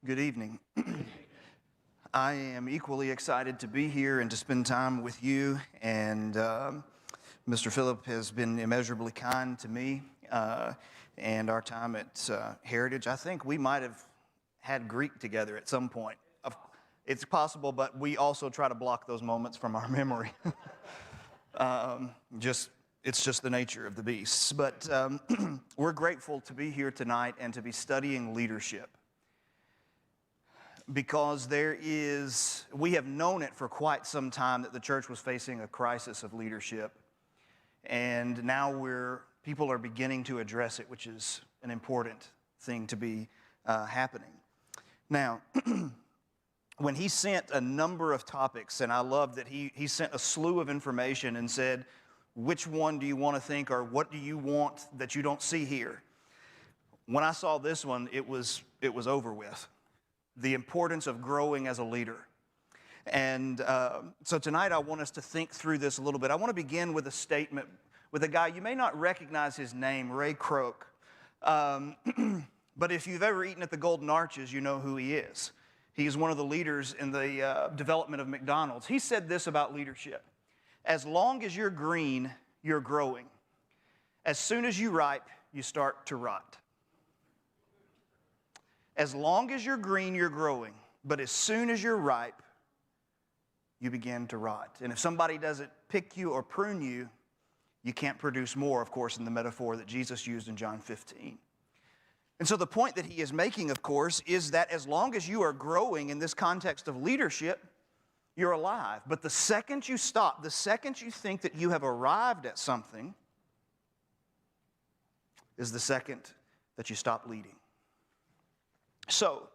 Good evening. I am equally excited to be here and to spend time with you. And Mr. Phillip has been immeasurably kind to me and our time at Heritage. I think we might have had Greek together at some point. It's possible, but we also try to block those moments from our memory. It's just the nature of the beast. But we're grateful to be here tonight and to be studying leadership. Because we have known it for quite some time that the church was facing a crisis of leadership. And now people are beginning to address it, which is an important thing to be happening. Now, when he sent a number of topics, and I love that he sent a slew of information and said, which one do you want to think, or what do you want that you don't see here? When I saw this one, it was over with. The importance of growing as a leader. And so tonight I want us to think through this a little bit. I want to begin with a statement with a guy, you may not recognize his name, Ray Kroc. But if you've ever eaten at the Golden Arches, you know who he is. He is one of the leaders in the development of McDonald's. He said this about leadership: as long as you're green, you're growing. As soon as you ripe, you start to rot. As long as you're green, you're growing. But as soon as you're ripe, you begin to rot. And if somebody doesn't pick you or prune you, you can't produce more, of course, in the metaphor that Jesus used in John 15. And so the point that he is making, of course, is that as long as you are growing in this context of leadership, you're alive. But the second you stop, the second you think that you have arrived at something, is the second that you stop leading. So,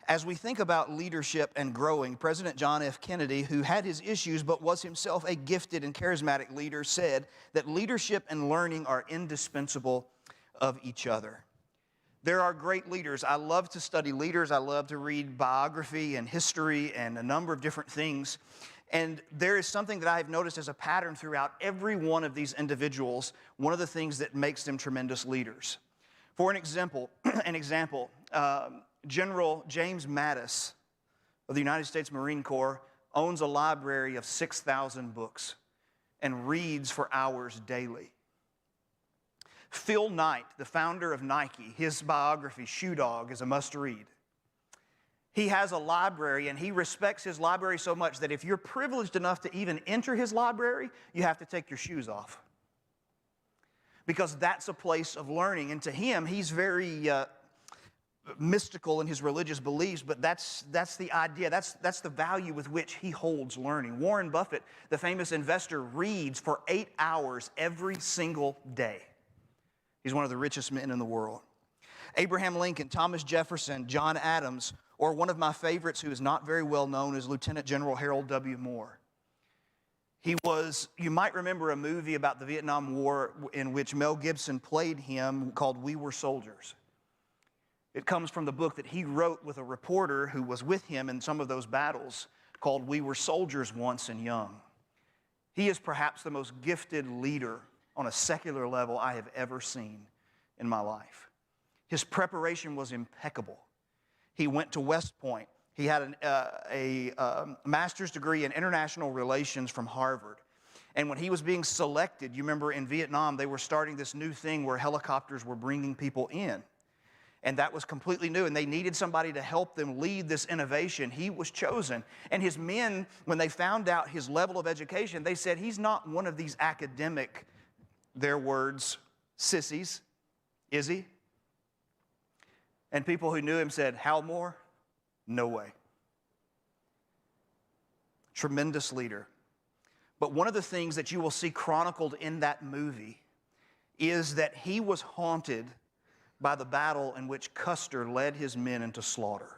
as we think about leadership and growing, President John F. Kennedy, who had his issues but was himself a gifted and charismatic leader, said that leadership and learning are indispensable of each other. There are great leaders. I love to study leaders. I love to read biography and history and a number of different things. And there is something that I have noticed as a pattern throughout every one of these individuals, one of the things that makes them tremendous leaders. For an example, General James Mattis of the United States Marine Corps owns a library of 6,000 books and reads for hours daily. Phil Knight, the founder of Nike, his biography, Shoe Dog, is a must-read. He has a library, and he respects his library so much that if you're privileged enough to even enter his library, you have to take your shoes off. Because that's a place of learning. And to him, he's very mystical in his religious beliefs, but that's the idea. That's the value with which he holds learning. Warren Buffett, the famous investor, reads for 8 hours every single day. He's one of the richest men in the world. Abraham Lincoln, Thomas Jefferson, John Adams, or one of my favorites who is not very well known is Lieutenant General Harold W. Moore. You might remember a movie about the Vietnam War in which Mel Gibson played him called We Were Soldiers. It comes from the book that he wrote with a reporter who was with him in some of those battles called We Were Soldiers Once and Young. He is perhaps the most gifted leader on a secular level I have ever seen in my life. His preparation was impeccable. He went to West Point. He had a master's degree in international relations from Harvard. And when he was being selected, you remember in Vietnam, they were starting this new thing where helicopters were bringing people in. And that was completely new, and they needed somebody to help them lead this innovation. He was chosen. And his men, when they found out his level of education, they said, he's not one of these academic, their words, sissies, is he? And people who knew him said, Hal Moore? No way. Tremendous leader. But one of the things that you will see chronicled in that movie is that he was haunted by the battle in which Custer led his men into slaughter.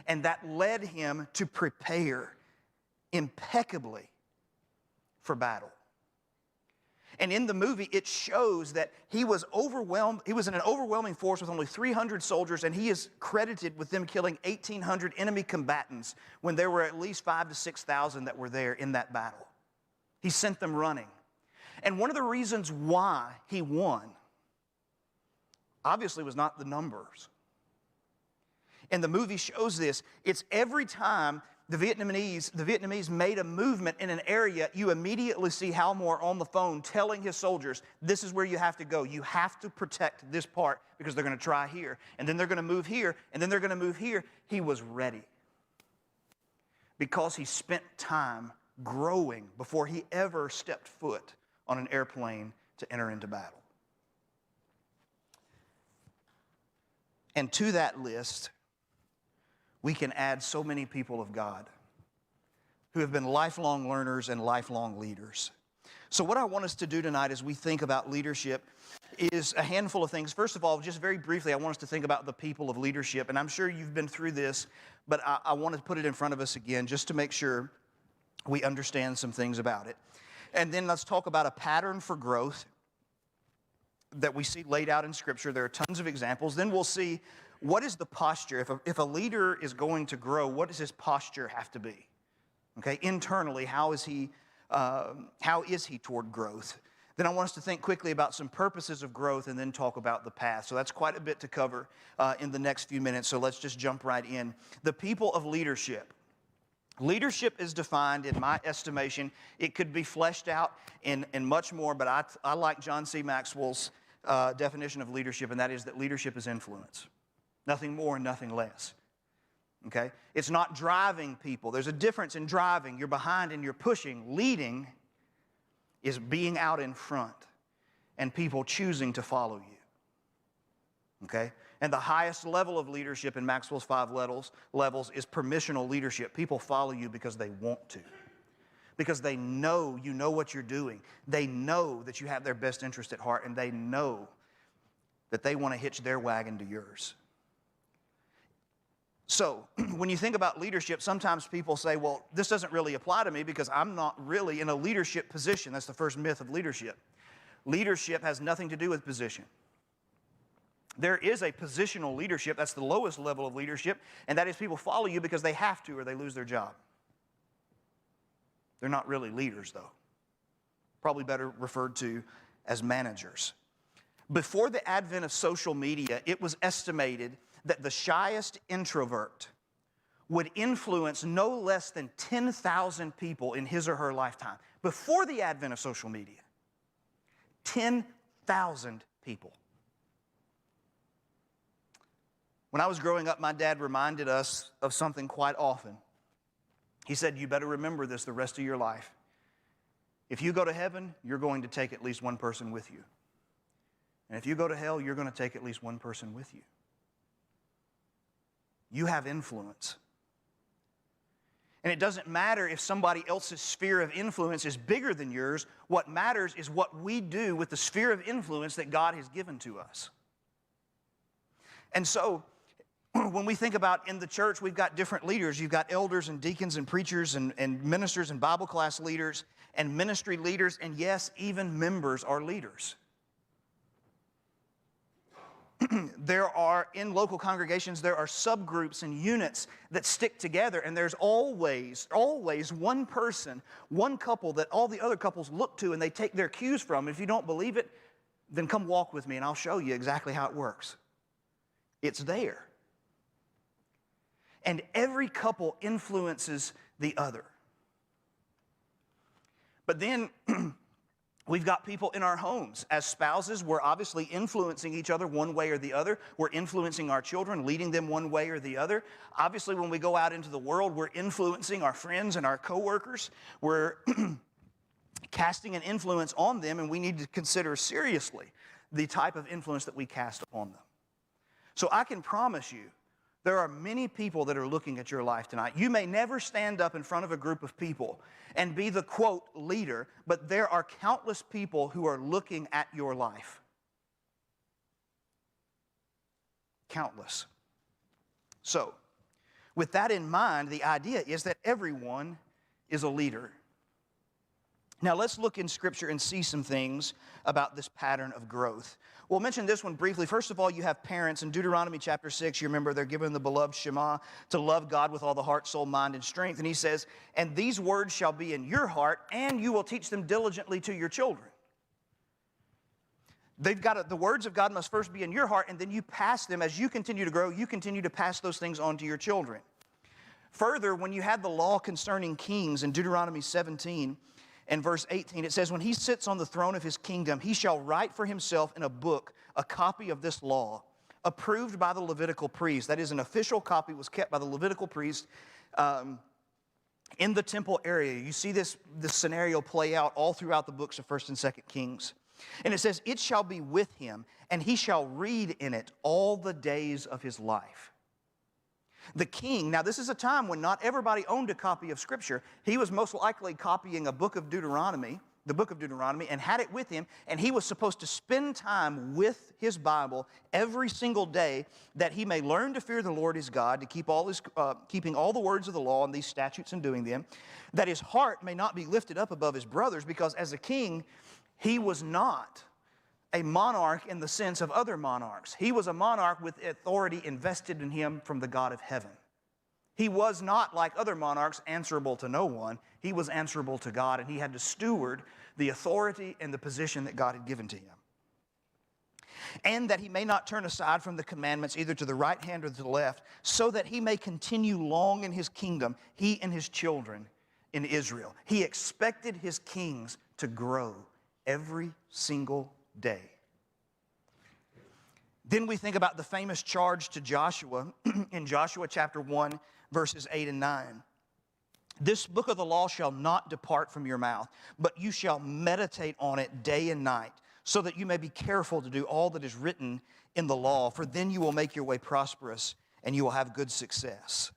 And that led him to prepare impeccably for battle. And in the movie, it shows that he was overwhelmed. He was in an overwhelming force with only 300 soldiers, and he is credited with them killing 1,800 enemy combatants when there were at least 5,000 to 6,000 that were there in that battle. He sent them running. And one of the reasons why he won obviously was not the numbers. And the movie shows this. It's every time the Vietnamese made a movement in an area, you immediately see Hal Moore on the phone telling his soldiers, this is where you have to go. You have to protect this part because they're going to try here. And then they're going to move here. And then they're going to move here. He was ready because he spent time growing before he ever stepped foot on an airplane to enter into battle. And to that list, we can add so many people of God who have been lifelong learners and lifelong leaders. So what I want us to do tonight as we think about leadership is a handful of things. First of all, just very briefly, I want us to think about the people of leadership. And I'm sure you've been through this, but I want to put it in front of us again just to make sure we understand some things about it. And then let's talk about a pattern for growth that we see laid out in Scripture. There are tons of examples. Then we'll see what is the posture. If a leader is going to grow, what does his posture have to be? Okay, internally, how is he toward growth? Then I want us to think quickly about some purposes of growth and then talk about the path. So that's quite a bit to cover in the next few minutes, so let's just jump right in. The people of leadership. Leadership is defined, in my estimation, it could be fleshed out in much more, but I like John C. Maxwell's definition of leadership, and that is that leadership is influence. Nothing more and nothing less. Okay? It's not driving people. There's a difference in driving. You're behind and you're pushing. Leading is being out in front and people choosing to follow you. Okay? And the highest level of leadership in Maxwell's 5 levels is permissional leadership. People follow you because they want to. Because they know you know what you're doing. They know that you have their best interest at heart, and they know that they want to hitch their wagon to yours. So, when you think about leadership, sometimes people say, well, this doesn't really apply to me because I'm not really in a leadership position. That's the first myth of leadership. Leadership has nothing to do with position. There is a positional leadership. That's the lowest level of leadership, and that is people follow you because they have to or they lose their job. They're not really leaders, though. Probably better referred to as managers. Before the advent of social media, it was estimated that the shyest introvert would influence no less than 10,000 people in his or her lifetime. Before the advent of social media, 10,000 people. When I was growing up, my dad reminded us of something quite often. He said, you better remember this the rest of your life. If you go to heaven, you're going to take at least one person with you. And if you go to hell, you're going to take at least one person with you. You have influence. And it doesn't matter if somebody else's sphere of influence is bigger than yours. What matters is what we do with the sphere of influence that God has given to us. And so, when we think about in the church, we've got different leaders. You've got elders and deacons and preachers and ministers and Bible class leaders and ministry leaders. And yes, even members are leaders. There are, in local congregations, there are subgroups and units that stick together. And there's always one person, one couple that all the other couples look to and they take their cues from. If you don't believe it, then come walk with me and I'll show you exactly how it works. It's there. And every couple influences the other. But then we've got people in our homes. As spouses, we're obviously influencing each other one way or the other. We're influencing our children, leading them one way or the other. Obviously, when we go out into the world, we're influencing our friends and our coworkers. We're casting an influence on them, and we need to consider seriously the type of influence that we cast upon them. So I can promise you, there are many people that are looking at your life tonight. You may never stand up in front of a group of people and be the, quote, leader, but there are countless people who are looking at your life. Countless. So, with that in mind, the idea is that everyone is a leader. Now, let's look in Scripture and see some things about this pattern of growth. We'll mention this one briefly. First of all, you have parents. In Deuteronomy chapter 6, you remember they're given the beloved Shema to love God with all the heart, soul, mind, and strength. And he says, and these words shall be in your heart, and you will teach them diligently to your children. The words of God must first be in your heart, and then you pass them. As you continue to grow, you continue to pass those things on to your children. Further, when you had the law concerning kings in Deuteronomy 17 and verse 18, it says, when he sits on the throne of his kingdom, he shall write for himself in a book a copy of this law, approved by the Levitical priest. That is, an official copy was kept by the Levitical priest in the temple area. You see this scenario play out all throughout the books of 1st and 2nd Kings. And it says, it shall be with him, and he shall read in it all the days of his life. The king, now this is a time when not everybody owned a copy of Scripture. He was most likely copying a book of Deuteronomy, the book of Deuteronomy, and had it with him, and he was supposed to spend time with his Bible every single day that he may learn to fear the Lord his God, to keep keeping all the words of the law and these statutes and doing them, that his heart may not be lifted up above his brothers, because as a king, he was not a monarch in the sense of other monarchs. He was a monarch with authority invested in him from the God of heaven. He was not, like other monarchs, answerable to no one. He was answerable to God, and he had to steward the authority and the position that God had given to him. And that he may not turn aside from the commandments either to the right hand or to the left, so that he may continue long in his kingdom, he and his children in Israel. He expected his kings to grow every single day. Then we think about the famous charge to Joshua in Joshua chapter 1, verses 8 and 9. This book of the law shall not depart from your mouth, but you shall meditate on it day and night, so that you may be careful to do all that is written in the law, for then you will make your way prosperous and you will have good success.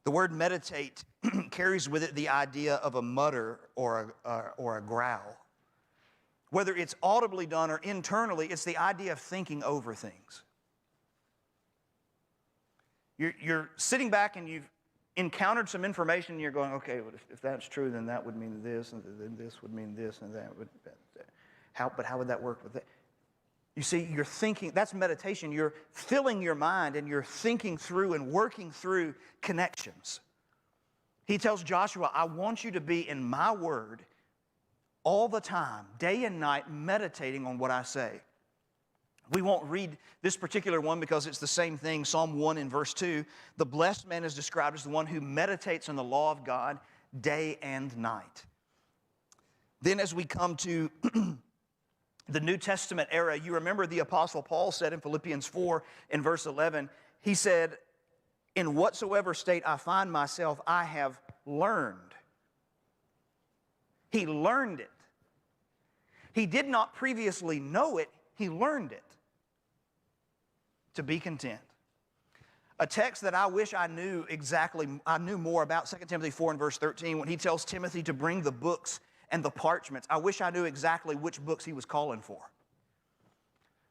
The word meditate carries with it the idea of a mutter or a growl. Whether it's audibly done or internally, it's the idea of thinking over things. You're sitting back and you've encountered some information and you're going, okay, well, if that's true, then that would mean this, and then this would mean this, and that would, but how would that work with that? You see, you're thinking, that's meditation. You're filling your mind and you're thinking through and working through connections. He tells Joshua, I want you to be in my word all the time, day and night, meditating on what I say. We won't read this particular one because it's the same thing. Psalm 1 in verse 2, the blessed man is described as the one who meditates on the law of God day and night. Then as we come to the New Testament era, you remember the Apostle Paul said in Philippians 4 in verse 11, he said, in whatsoever state I find myself, I have learned. He learned it. He did not previously know it, he learned it. To be content. A text that I wish I knew more about, 2 Timothy 4 and verse 13, when he tells Timothy to bring the books and the parchments. I wish I knew exactly which books he was calling for.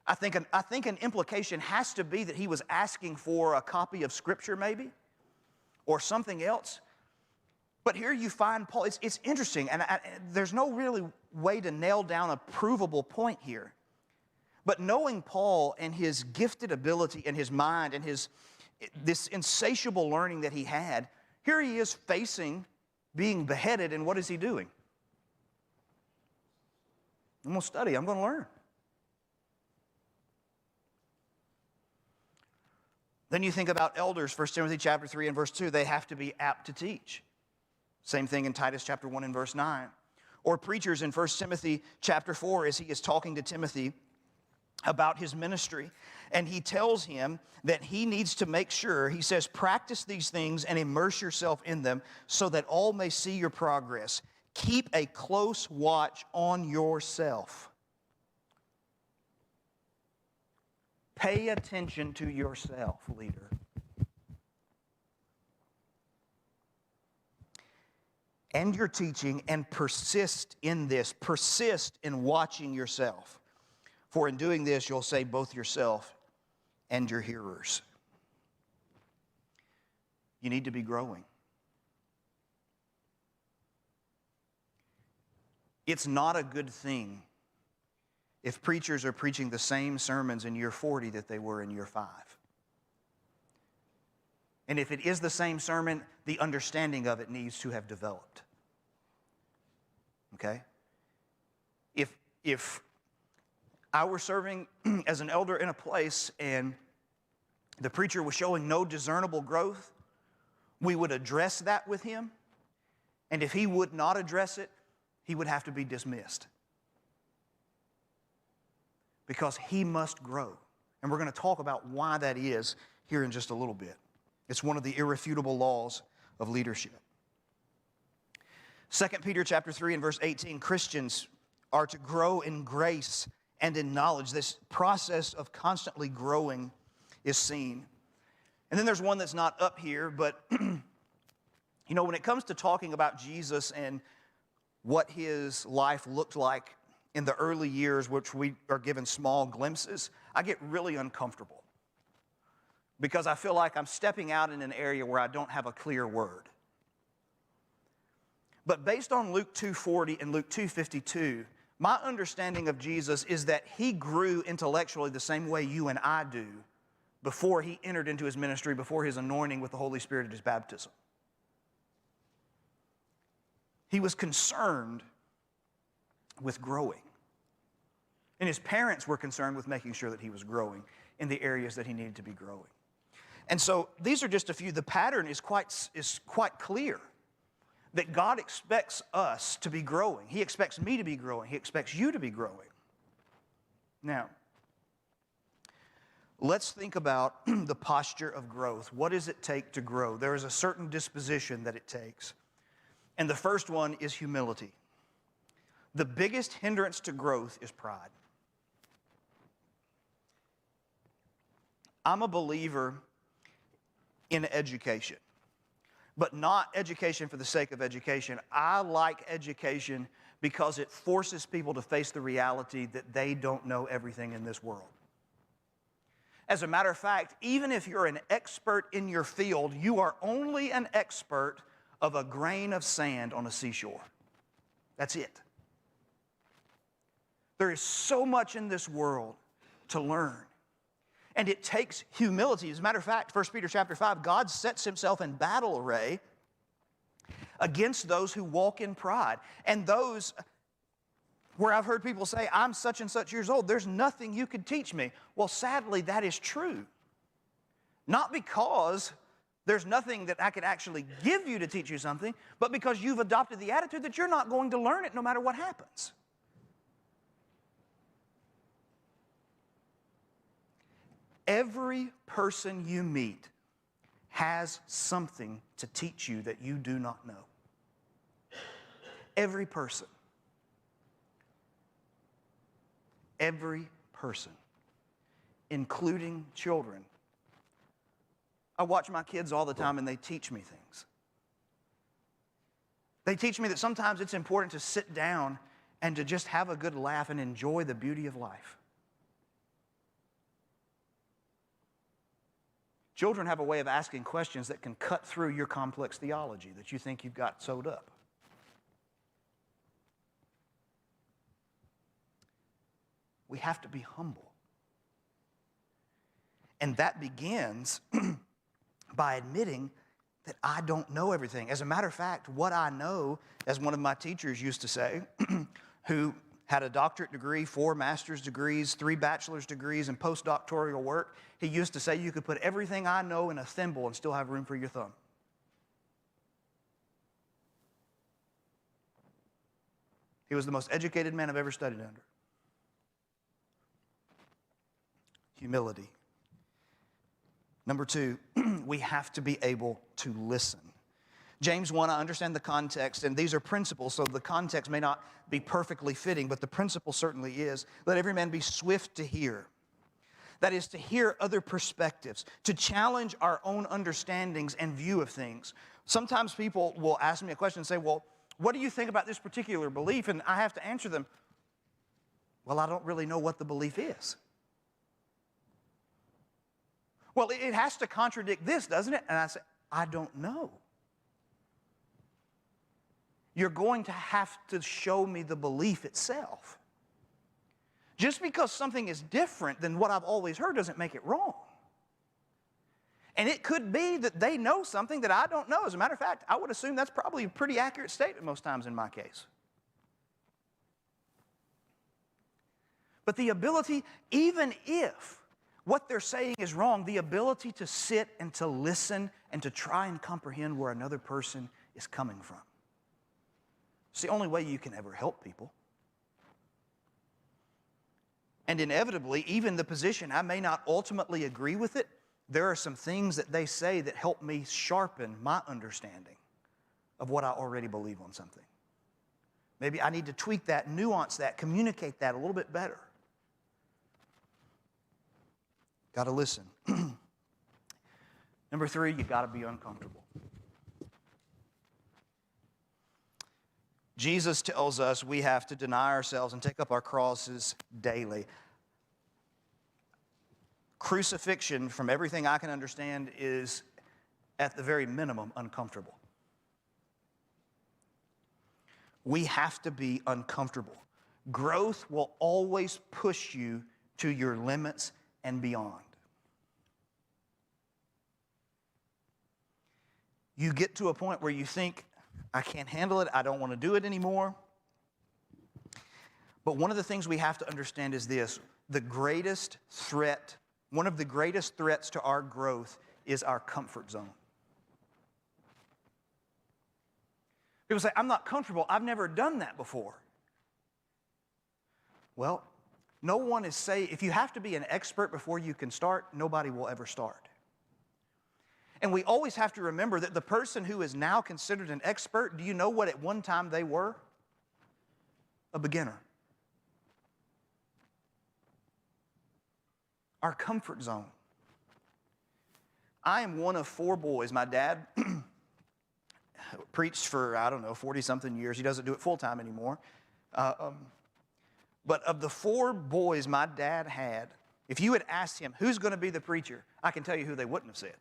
I think an implication has to be that he was asking for a copy of Scripture maybe, or something else. But here you find Paul, it's interesting, and there's no really way to nail down a provable point here. But knowing Paul and his gifted ability and his mind and this insatiable learning that he had, here he is facing being beheaded, and what is he doing? I'm going to study, I'm going to learn. Then you think about elders, 1 Timothy chapter 3 and verse 2, they have to be apt to teach. Same thing in Titus chapter 1 and verse 9. Or preachers in 1 Timothy chapter 4 as he is talking to Timothy about his ministry. And he tells him that he needs to make sure, he says, practice these things and immerse yourself in them so that all may see your progress. Keep a close watch on yourself. Pay attention to yourself, leader. And your teaching, and persist in this. Persist in watching yourself. For in doing this, you'll save both yourself and your hearers. You need to be growing. It's not a good thing if preachers are preaching the same sermons in year 40 that they were in year 5. And if it is the same sermon, the understanding of it needs to have developed. Okay? If I were serving as an elder in a place and the preacher was showing no discernible growth, we would address that with him. And if he would not address it, he would have to be dismissed. Because he must grow. And we're going to talk about why that is here in just a little bit. It's one of the irrefutable laws of leadership. 2 Peter chapter 3 and verse 18, Christians are to grow in grace and in knowledge. This process of constantly growing is seen. And then there's one that's not up here, but you know, when it comes to talking about Jesus and what his life looked like in the early years, which we are given small glimpses, I get really uncomfortable because I feel like I'm stepping out in an area where I don't have a clear word. But based on Luke 2:40 and Luke 2:52, my understanding of Jesus is that he grew intellectually the same way you and I do before he entered into his ministry, before his anointing with the Holy Spirit at his baptism. He was concerned with growing. And his parents were concerned with making sure that he was growing in the areas that he needed to be growing. And so these are just a few. The pattern is quite clear that God expects us to be growing. He expects me to be growing. He expects you to be growing. Now, let's think about the posture of growth. What does it take to grow? There is a certain disposition that it takes. And the first one is humility. The biggest hindrance to growth is pride. I'm a believer in education, but not education for the sake of education. I like education because it forces people to face the reality that they don't know everything in this world. As a matter of fact, even if you're an expert in your field, you are only an expert of a grain of sand on a seashore. That's it. There is so much in this world to learn. And it takes humility. As a matter of fact, 1 Peter chapter 5, God sets himself in battle array against those who walk in pride. And those where I've heard people say, I'm such and such years old, there's nothing you could teach me. Well, sadly, that is true. Not because there's nothing that I could actually give you to teach you something, but because you've adopted the attitude that you're not going to learn it no matter what happens. Every person you meet has something to teach you that you do not know. Every person. Every person, including children. I watch my kids all the time and they teach me things. They teach me that sometimes it's important to sit down and to just have a good laugh and enjoy the beauty of life. Children have a way of asking questions that can cut through your complex theology that you think you've got sewed up. We have to be humble. And that begins by admitting that I don't know everything. As a matter of fact, what I know, as one of my teachers used to say, who had a doctorate degree, 4 master's degrees, 3 bachelor's degrees, and postdoctoral work, he used to say you could put everything I know in a thimble and still have room for your thumb. He was the most educated man I've ever studied under. Humility. Number 2, we have to be able to listen. James 1, I understand the context, and these are principles, so the context may not be perfectly fitting, but the principle certainly is. Let every man be swift to hear. That is, to hear other perspectives, to challenge our own understandings and view of things. Sometimes people will ask me a question and say, well, what do you think about this particular belief? And I have to answer them, well, I don't really know what the belief is. Well, it has to contradict this, doesn't it? And I say, I don't know. You're going to have to show me the belief itself. Just because something is different than what I've always heard doesn't make it wrong. And it could be that they know something that I don't know. As a matter of fact, I would assume that's probably a pretty accurate statement most times in my case. But the ability, even if what they're saying is wrong, the ability to sit and to listen and to try and comprehend where another person is coming from. It's the only way you can ever help people. And inevitably, even the position, I may not ultimately agree with it, there are some things that they say that help me sharpen my understanding of what I already believe on something. Maybe I need to tweak that, nuance that, communicate that a little bit better. Got to listen. Number 3, you got to be uncomfortable. Jesus tells us we have to deny ourselves and take up our crosses daily. Crucifixion, from everything I can understand, is at the very minimum uncomfortable. We have to be uncomfortable. Growth will always push you to your limits and beyond. You get to a point where you think, I can't handle it, I don't want to do it anymore. But one of the things we have to understand is this: the greatest threat, one of the greatest threats to our growth is our comfort zone. People say, I'm not comfortable, I've never done that before. Well, no one is saying, if you have to be an expert before you can start, nobody will ever start. And we always have to remember that the person who is now considered an expert, do you know what at one time they were? A beginner. Our comfort zone. I am one of 4 boys. My dad preached for, 40-something years. He doesn't do it full-time anymore. But of the 4 boys my dad had, if you had asked him, who's going to be the preacher? I can tell you who they wouldn't have said.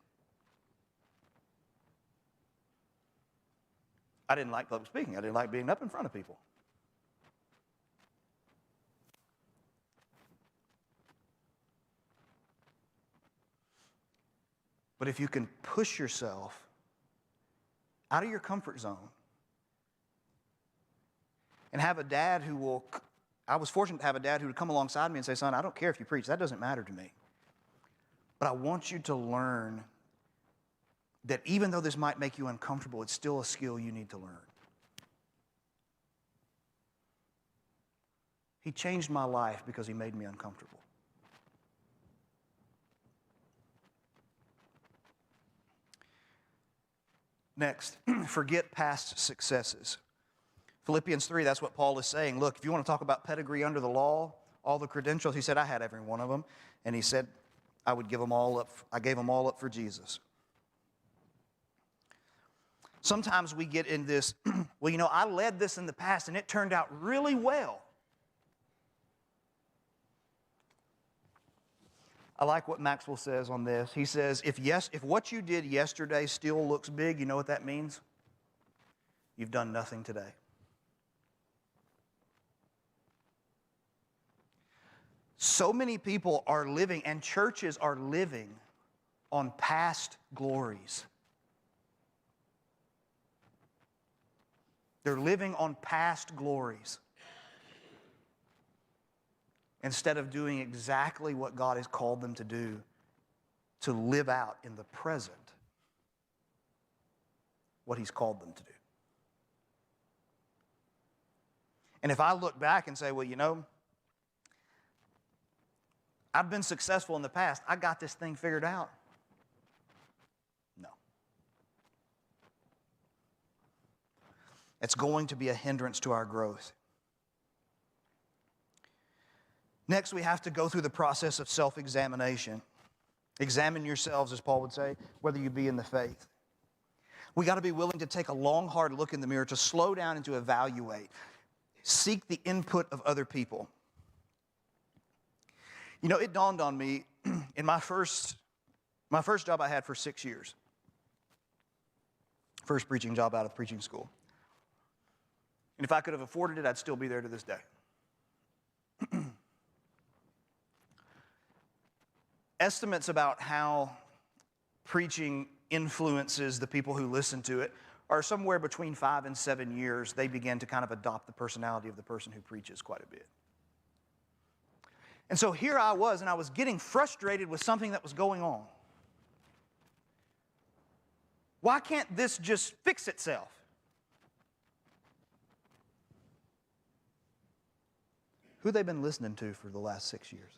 I didn't like public speaking. I didn't like being up in front of people. But if you can push yourself out of your comfort zone and have a dad who will, I was fortunate to have a dad who would come alongside me and say, son, I don't care if you preach. That doesn't matter to me. But I want you to learn that even though this might make you uncomfortable, it's still a skill you need to learn. He changed my life because he made me uncomfortable. Next, forget past successes. Philippians 3, that's what Paul is saying. Look, if you want to talk about pedigree under the law, all the credentials, he said, I had every one of them. And he said, I would give them all up. I gave them all up for Jesus. Sometimes we get in this, well, I led this in the past and it turned out really well. I like what Maxwell says on this. He says, if what you did yesterday still looks big, you know what that means? You've done nothing today. So many people are living, and churches are living, on past glories. They're living on past glories instead of doing exactly what God has called them to do, to live out in the present what He's called them to do. And if I look back and say, well, I've been successful in the past, I got this thing figured out. No. It's going to be a hindrance to our growth. Next, we have to go through the process of self-examination. Examine yourselves, as Paul would say, whether you be in the faith. We got to be willing to take a long, hard look in the mirror, to slow down and to evaluate. Seek the input of other people. It dawned on me in my first job I had for 6 years. First preaching job out of preaching school. And if I could have afforded it, I'd still be there to this day. Estimates about how preaching influences the people who listen to it are somewhere between 5 and 7 years. They begin to kind of adopt the personality of the person who preaches quite a bit. And so here I was, and I was getting frustrated with something that was going on. Why can't this just fix itself? Who they been listening to for the last 6 years?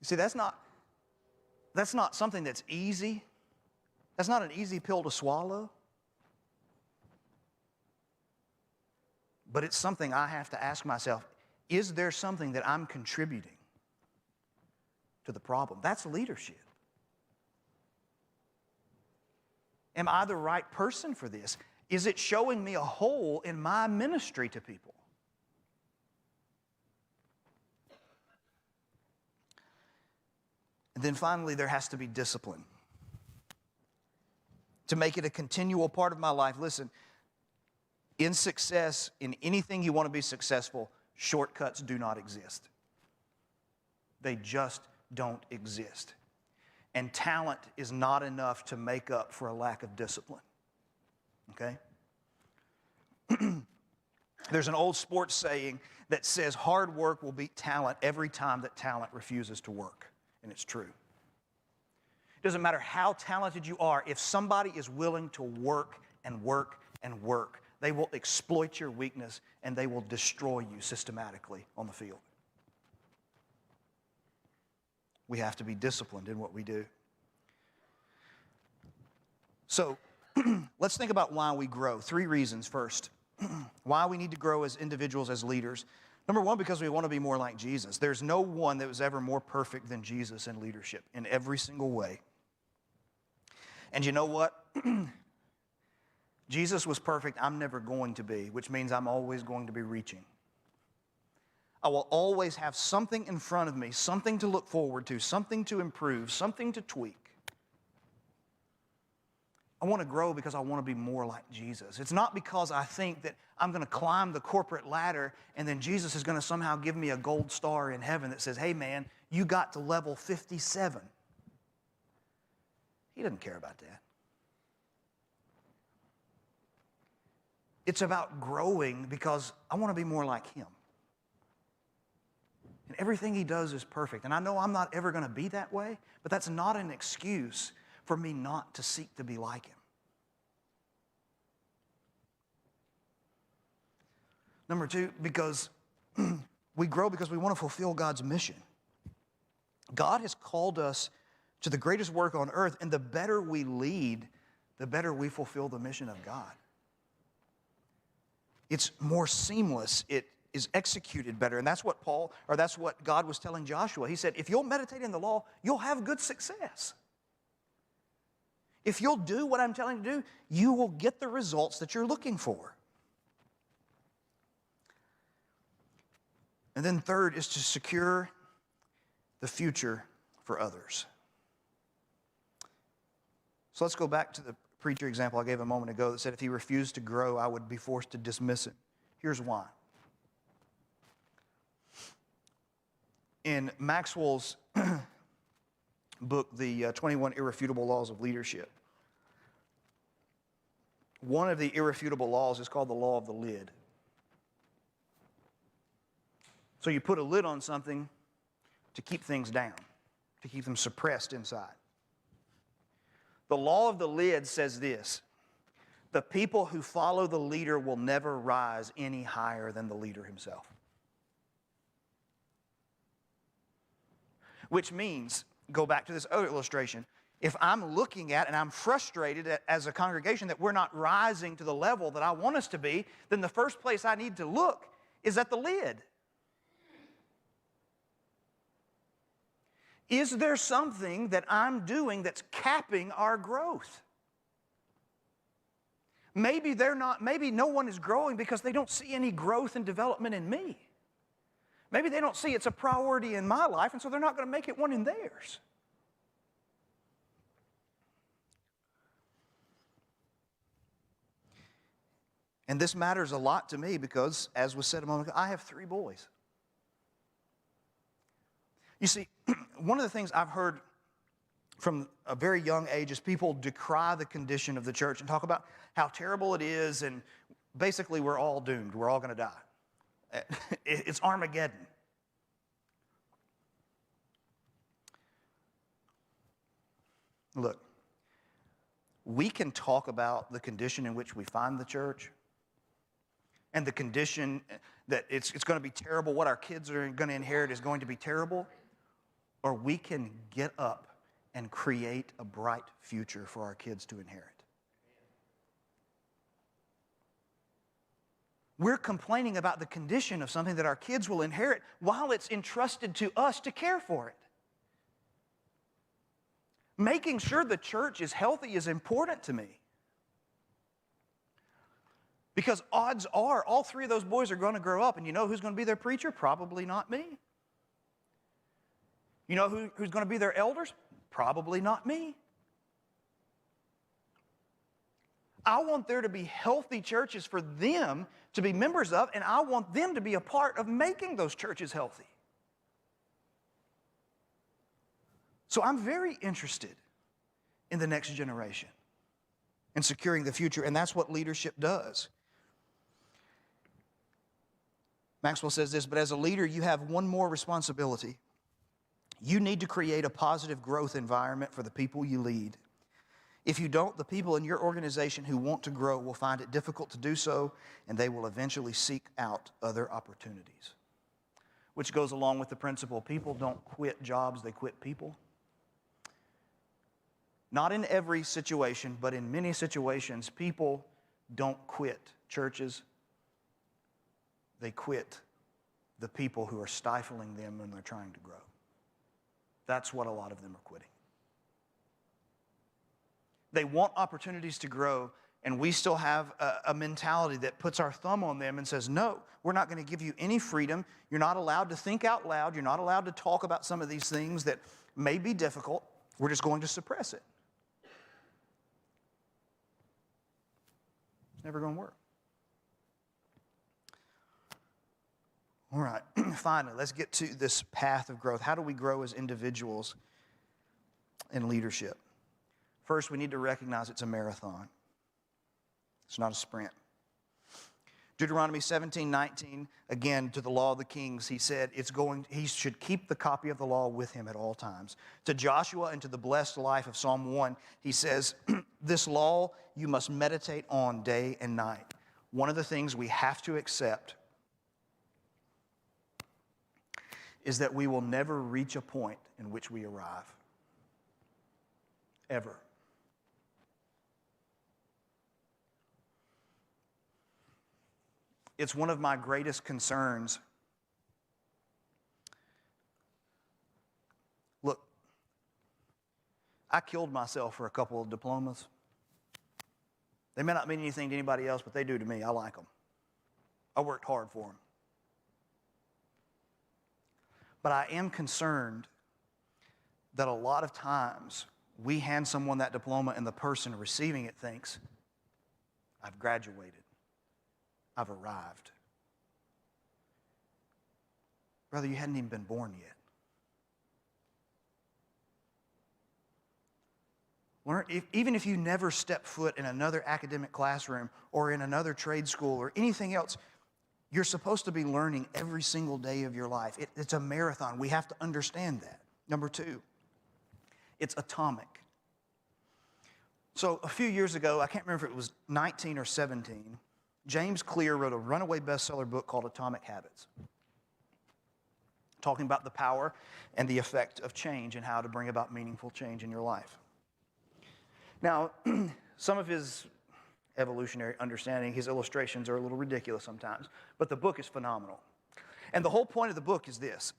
You see, that's not something that's easy. That's not an easy pill to swallow. But it's something I have to ask myself, is there something that I'm contributing to the problem? That's leadership. Am I the right person for this? Is it showing me a hole in my ministry to people? And then finally, there has to be discipline. To make it a continual part of my life. Listen, in success, in anything you want to be successful, shortcuts do not exist. They just don't exist. And talent is not enough to make up for a lack of discipline. Okay? There's an old sports saying that says hard work will beat talent every time that talent refuses to work. And it's true. It doesn't matter how talented you are, if somebody is willing to work and work and work, they will exploit your weakness and they will destroy you systematically on the field. We have to be disciplined in what we do. So, let's think about why we grow. 3 reasons first. Why we need to grow as individuals, as leaders. Number 1, because we want to be more like Jesus. There's no one that was ever more perfect than Jesus in leadership in every single way. And you know what? Jesus was perfect. I'm never going to be, which means I'm always going to be reaching. I will always have something in front of me, something to look forward to, something to improve, something to tweak. I want to grow because I want to be more like Jesus. It's not because I think that I'm going to climb the corporate ladder and then Jesus is going to somehow give me a gold star in heaven that says, hey man, you got to level 57. He doesn't care about that. It's about growing because I want to be more like him. And everything he does is perfect. And I know I'm not ever going to be that way, but that's not an excuse for me not to seek to be like him. Number 2, because we grow because we want to fulfill God's mission. God has called us to the greatest work on earth, and the better we lead, the better we fulfill the mission of God. It's more seamless. It is executed better. And that's what God was telling Joshua. He said, if you'll meditate in the law, you'll have good success. If you'll do what I'm telling you to do, you will get the results that you're looking for. And then third is to secure the future for others. So let's go back to the preacher example I gave a moment ago that said if he refused to grow, I would be forced to dismiss him. Here's why. In Maxwell's book, The 21 Irrefutable Laws of Leadership, one of the irrefutable laws is called the law of the lid. So you put a lid on something to keep things down, to keep them suppressed inside. The law of the lid says this: the people who follow the leader will never rise any higher than the leader himself. Which means, go back to this other illustration, if I'm looking at and I'm frustrated as a congregation that we're not rising to the level that I want us to be, then the first place I need to look is at the lid. Is there something that I'm doing that's capping our growth? Maybe no one is growing because they don't see any growth and development in me. Maybe they don't see it's a priority in my life, and so they're not going to make it one in theirs. And this matters a lot to me because, as was said a moment ago, I have 3 boys. You see, one of the things I've heard from a very young age is people decry the condition of the church and talk about how terrible it is and basically we're all doomed. We're all going to die. It's Armageddon. Look, we can talk about the condition in which we find the church and the condition that it's going to be terrible. What our kids are going to inherit is going to be terrible. Or we can get up and create a bright future for our kids to inherit. We're complaining about the condition of something that our kids will inherit while it's entrusted to us to care for it. Making sure the church is healthy is important to me. Because odds are all three of those boys are going to grow up, and you know who's going to be their preacher? Probably not me. You know who's going to be their elders? Probably not me. I want there to be healthy churches for them to be members of, and I want them to be a part of making those churches healthy. So I'm very interested in the next generation and securing the future, and that's what leadership does. Maxwell says this, but as a leader, you have one more responsibility. You need to create a positive growth environment for the people you lead. If you don't, the people in your organization who want to grow will find it difficult to do so, and they will eventually seek out other opportunities. Which goes along with the principle, people don't quit jobs, they quit people. Not in every situation, but in many situations, people don't quit churches. They quit the people who are stifling them when they're trying to grow. That's what a lot of them are quitting. They want opportunities to grow, and we still have a mentality that puts our thumb on them and says, no, we're not going to give you any freedom. You're not allowed to think out loud. You're not allowed to talk about some of these things that may be difficult. We're just going to suppress it. It's never going to work. All right, finally, let's get to this path of growth. How do we grow as individuals in leadership? First, we need to recognize it's a marathon. It's not a sprint. Deuteronomy 17:19, again, to the law of the kings, he said he should keep the copy of the law with him at all times. To Joshua and to the blessed life of Psalm 1, he says, this law you must meditate on day and night. One of the things we have to accept is that we will never reach a point in which we arrive. Ever. It's one of my greatest concerns. Look, I killed myself for a couple of diplomas. They may not mean anything to anybody else, but they do to me. I like them. I worked hard for them. But I am concerned that a lot of times we hand someone that diploma and the person receiving it thinks, I've graduated. I've arrived. Brother, you hadn't even been born yet. Even if you never step foot in another academic classroom or in another trade school or anything else, you're supposed to be learning every single day of your life. It's a marathon. We have to understand that. Number two, it's atomic. So a few years ago, I can't remember if it was 19 or 17, James Clear wrote a runaway bestseller book called Atomic Habits, talking about the power and the effect of change and how to bring about meaningful change in your life. Now, some of his evolutionary understanding, his illustrations are a little ridiculous sometimes, but the book is phenomenal. And the whole point of the book is this.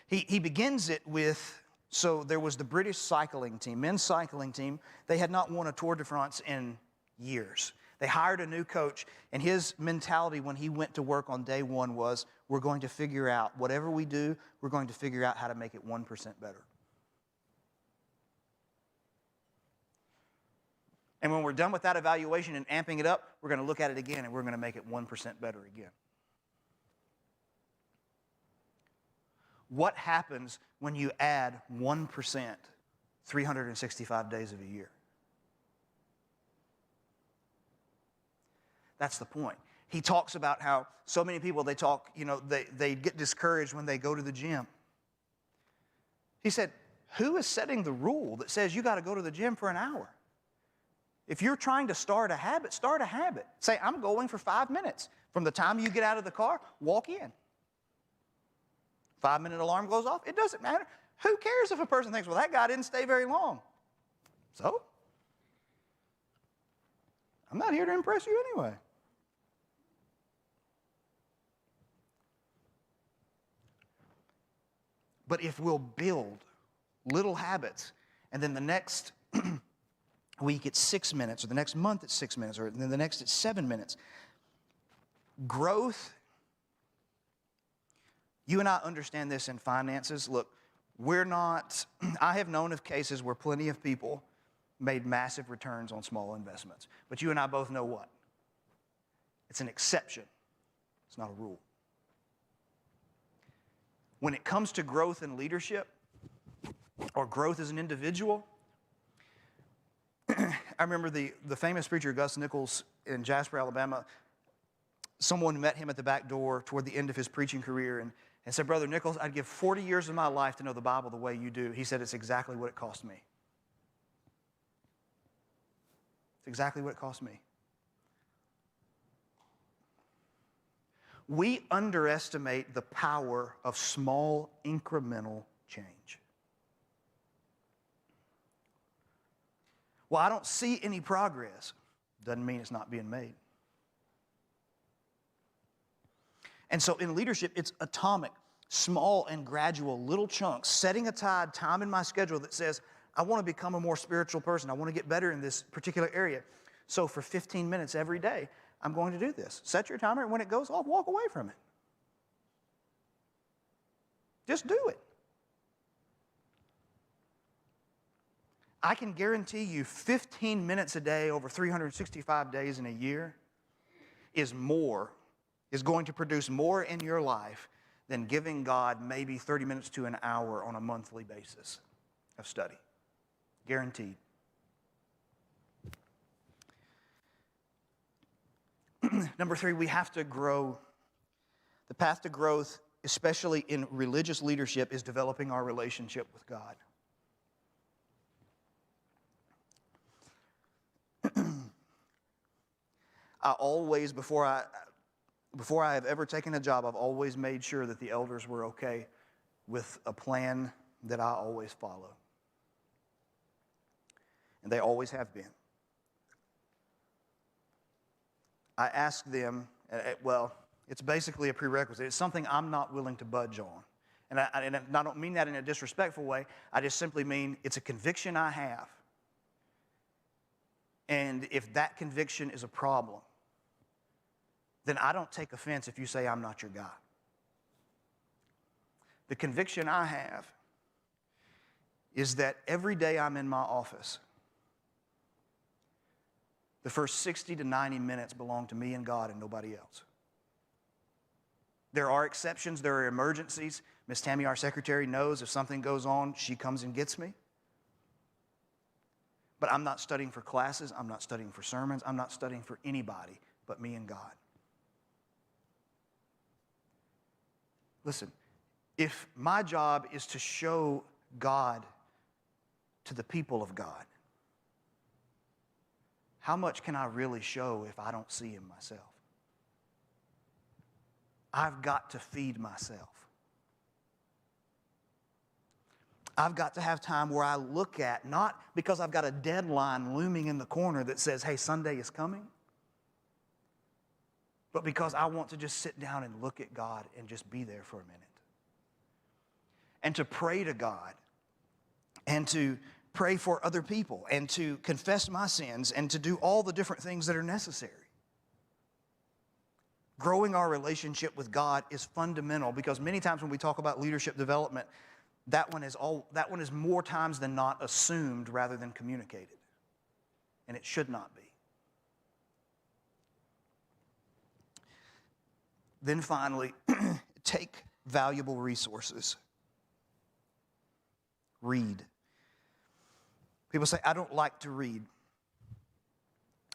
He begins it with, so there was the British cycling team, men's cycling team. They had not won a Tour de France in years. They hired a new coach, and his mentality when he went to work on day one was, we're going to figure out, whatever we do, we're going to figure out how to make it 1% better. And when we're done with that evaluation and amping it up, we're going to look at it again and we're going to make it 1% better again. What happens when you add 1% 365 days of a year? That's the point. He talks about how so many people, they get discouraged when they go to the gym. He said, who is setting the rule that says you got to go to the gym for an hour? If you're trying to start a habit, start a habit. Say, I'm going for 5 minutes. From the time you get out of the car, walk in. 5-minute alarm goes off. It doesn't matter. Who cares if a person thinks, well, that guy didn't stay very long? So? I'm not here to impress you anyway. But if we'll build little habits, and then the next week it's 6 minutes, or the next month it's 6 minutes, or then the next it's 7 minutes, growth, you and I understand this in finances. Look, I have known of cases where plenty of people made massive returns on small investments. But you and I both know what? It's an exception. It's not a rule. When it comes to growth in leadership or growth as an individual, I remember the famous preacher Gus Nichols in Jasper, Alabama. Someone met him at the back door toward the end of his preaching career and said, Brother Nichols, I'd give 40 years of my life to know the Bible the way you do. He said, it's exactly what it cost me. It's exactly what it cost me. We underestimate the power of small incremental change. Well, I don't see any progress. Doesn't mean it's not being made. And so in leadership, it's atomic, small and gradual, little chunks, setting aside time in my schedule that says, I want to become a more spiritual person. I want to get better in this particular area. So for 15 minutes every day, I'm going to do this. Set your timer, and when it goes off, walk away from it. Just do it. I can guarantee you 15 minutes a day over 365 days in a year is going to produce more in your life than giving God maybe 30 minutes to an hour on a monthly basis of study. Guaranteed. Number 3, we have to grow. The path to growth, especially in religious leadership, is developing our relationship with God. I always, before I have ever taken a job, I've always made sure that the elders were okay with a plan that I always follow. And they always have been. I ask them, it's basically a prerequisite. It's something I'm not willing to budge on. And I don't mean that in a disrespectful way. I just simply mean it's a conviction I have. And if that conviction is a problem, then I don't take offense if you say I'm not your guy. The conviction I have is that every day I'm in my office, the first 60 to 90 minutes belong to me and God and nobody else. There are exceptions. There are emergencies. Miss Tammy, our secretary, knows if something goes on, she comes and gets me. But I'm not studying for classes. I'm not studying for sermons. I'm not studying for anybody but me and God. Listen, if my job is to show God to the people of God, how much can I really show if I don't see Him myself? I've got to feed myself. I've got to have time where I look at, not because I've got a deadline looming in the corner that says, hey, Sunday is coming, but because I want to just sit down and look at God and just be there for a minute. And to pray to God and to pray for other people and to confess my sins and to do all the different things that are necessary. Growing our relationship with God is fundamental because many times when we talk about leadership development, that one is more times than not assumed rather than communicated. And it should not be. Then finally, take valuable resources. Read. People say, I don't like to read.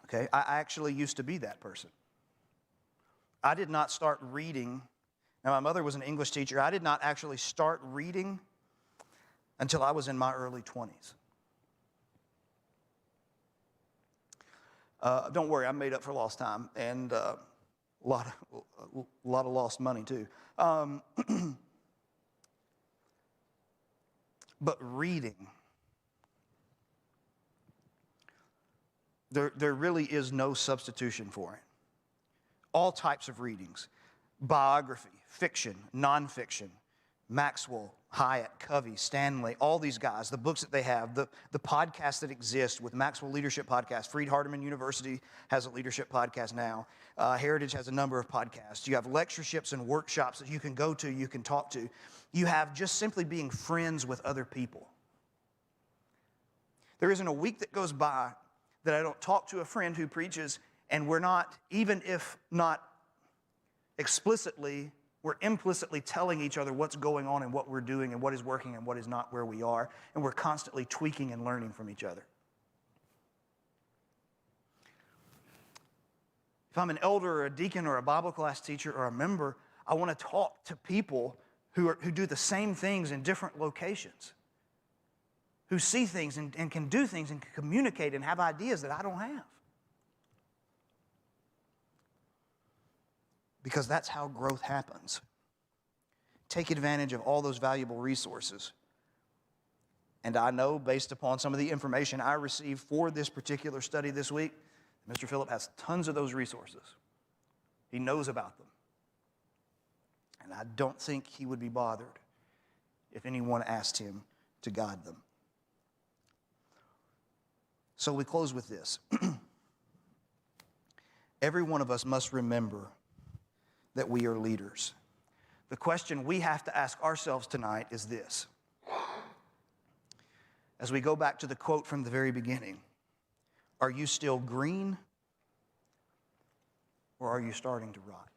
Okay, I actually used to be that person. I did not start reading. Now, my mother was an English teacher. I did not actually start reading until I was in my early 20s. Don't worry, I made up for lost time and a lot of lost money too. But reading, there really is no substitution for it. All types of readings, biography, fiction, nonfiction, Maxwell, Hyatt, Covey, Stanley, all these guys, the books that they have, the podcasts that exist with Maxwell Leadership Podcast. Freed-Hardeman University has a leadership podcast now. Heritage has a number of podcasts. You have lectureships and workshops that you can go to, you can talk to. You have just simply being friends with other people. There isn't a week that goes by that I don't talk to a friend who preaches, and we're not, even if not explicitly, we're implicitly telling each other what's going on and what we're doing and what is working and what is not where we are, and we're constantly tweaking and learning from each other. If I'm an elder or a deacon or a Bible class teacher or a member, I want to talk to people who do the same things in different locations, who see things and can do things and can communicate and have ideas that I don't have. Because that's how growth happens. Take advantage of all those valuable resources. And I know, based upon some of the information I received for this particular study this week, Mr. Phillip has tons of those resources. He knows about them. And I don't think he would be bothered if anyone asked him to guide them. So we close with this. Every one of us must remember that we are leaders. The question we have to ask ourselves tonight is this. As we go back to the quote from the very beginning, are you still green or are you starting to rot?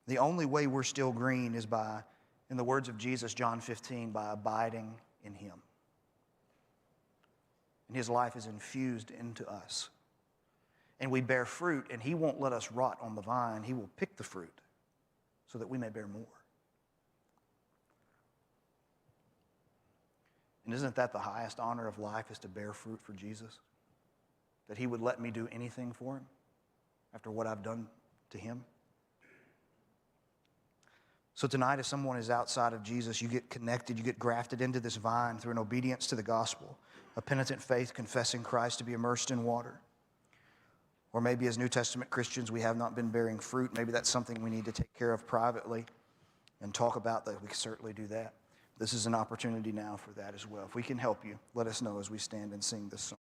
The only way we're still green is by, in the words of Jesus, John 15, by abiding in him. And his life is infused into us. And we bear fruit, and he won't let us rot on the vine. He will pick the fruit so that we may bear more. And isn't that the highest honor of life, is to bear fruit for Jesus? That he would let me do anything for him after what I've done to him? So tonight, if someone is outside of Jesus, you get connected, you get grafted into this vine through an obedience to the gospel, a penitent faith, confessing Christ, to be immersed in water. Or maybe as New Testament Christians, we have not been bearing fruit. Maybe that's something we need to take care of privately and talk about that. We can certainly do that. This is an opportunity now for that as well. If we can help you, let us know as we stand and sing this song.